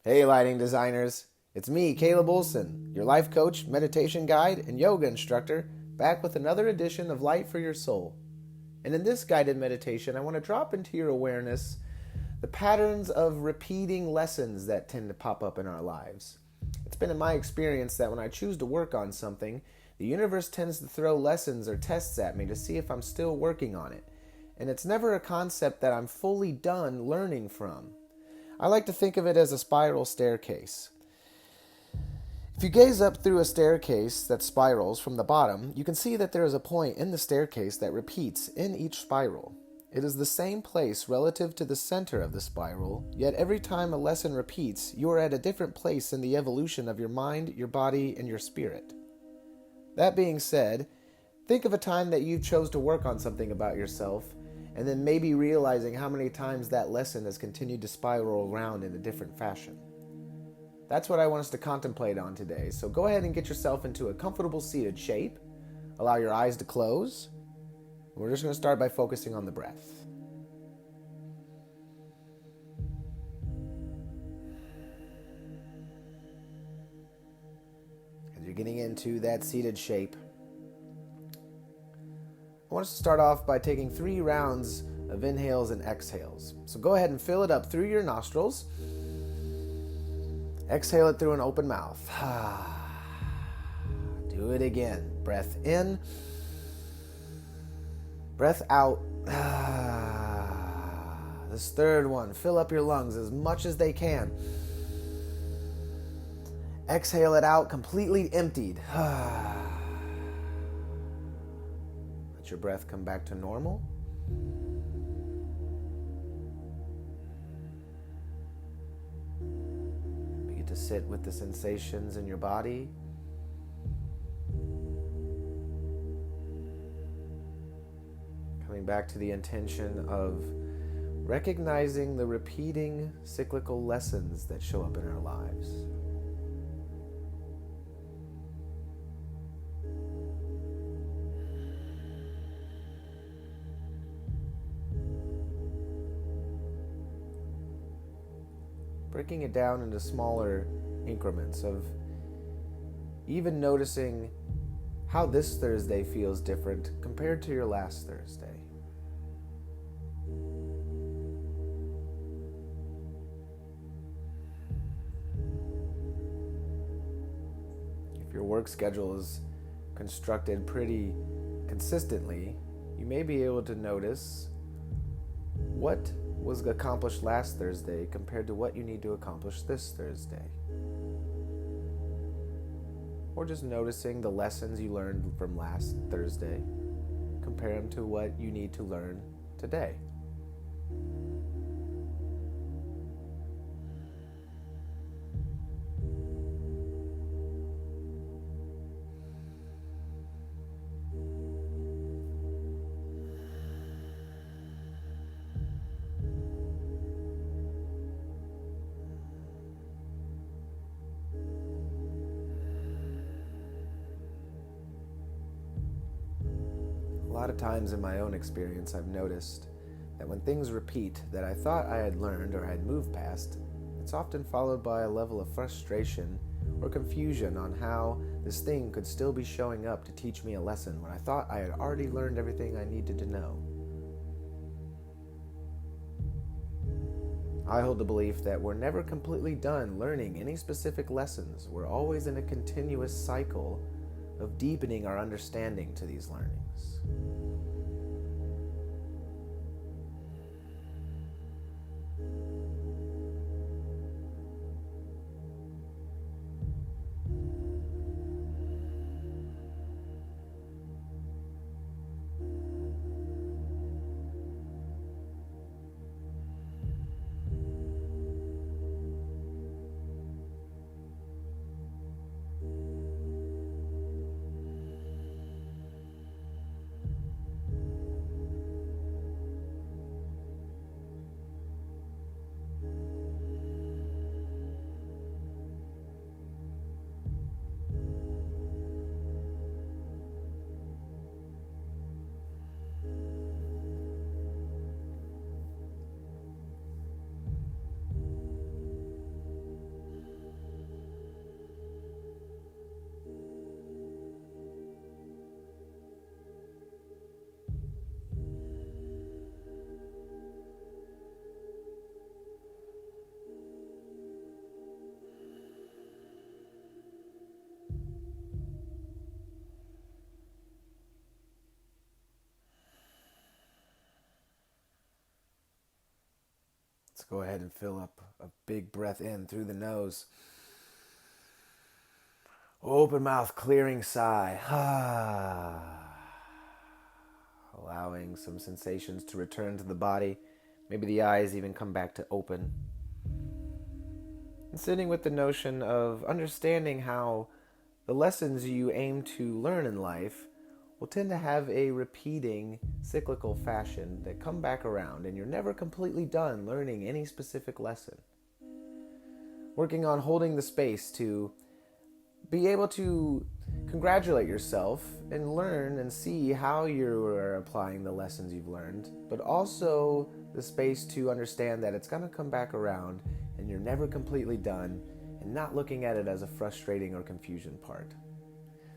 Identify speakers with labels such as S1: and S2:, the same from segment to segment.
S1: Hey, lighting designers. It's me, Caleb Olson, your life coach, meditation guide, and yoga instructor, back with another edition of Light for Your Soul. And in this guided meditation, I want to drop into your awareness the patterns of repeating lessons that tend to pop up in our lives. It's been in my experience that when I choose to work on something, the universe tends to throw lessons or tests at me to see if I'm still working on it. And it's never a concept that I'm fully done learning from. I like to think of it as a spiral staircase. If you gaze up through a staircase that spirals from the bottom, you can see that there is a point in the staircase that repeats in each spiral. It is the same place relative to the center of the spiral, yet every time a lesson repeats, you are at a different place in the evolution of your mind, your body, and your spirit. That being said, think of a time that you chose to work on something about yourself, and then maybe realizing how many times that lesson has continued to spiral around in a different fashion. That's what I want us to contemplate on today, so go ahead and get yourself into a comfortable seated shape. Allow your eyes to close. We're just going to start by focusing on the breath. As you're getting into that seated shape, I want us to start off by taking 3 rounds of inhales and exhales. So go ahead and fill it up through your nostrils. Exhale it through an open mouth. Do it again. Breath in. Breath out. This third one, fill up your lungs as much as they can. Exhale it out completely emptied. Let your breath come back to normal. Begin to sit with the sensations in your body. Coming back to the intention of recognizing the repeating cyclical lessons that show up in our lives. Breaking it down into smaller increments of even noticing how this Thursday feels different compared to your last Thursday. If your work schedule is constructed pretty consistently, you may be able to notice what was accomplished last Thursday compared to what you need to accomplish this Thursday. Or just noticing the lessons you learned from last Thursday, compare them to what you need to learn today. A lot of times in my own experience, I've noticed that when things repeat that I thought I had learned or had moved past, it's often followed by a level of frustration or confusion on how this thing could still be showing up to teach me a lesson when I thought I had already learned everything I needed to know. I hold the belief that we're never completely done learning any specific lessons. We're always in a continuous cycle of deepening our understanding to these learnings. Let's go ahead and fill up a big breath in through the nose. Open mouth, clearing sigh. Allowing some sensations to return to the body. Maybe the eyes even come back to open. And sitting with the notion of understanding how the lessons you aim to learn in life will tend to have a repeating cyclical fashion that come back around, and you're never completely done learning any specific lesson. Working on holding the space to be able to congratulate yourself and learn and see how you are applying the lessons you've learned, but also the space to understand that it's going to come back around and you're never completely done, and not looking at it as a frustrating or confusion part.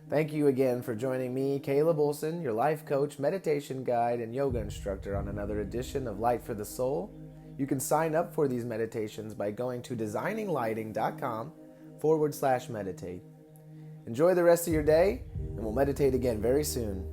S1: Thank you again for joining me, Caleb Olson, your life coach, meditation guide, and yoga instructor on another edition of Light for the Soul. You can sign up for these meditations by going to designinglighting.com/meditate. Enjoy the rest of your day, and we'll meditate again very soon.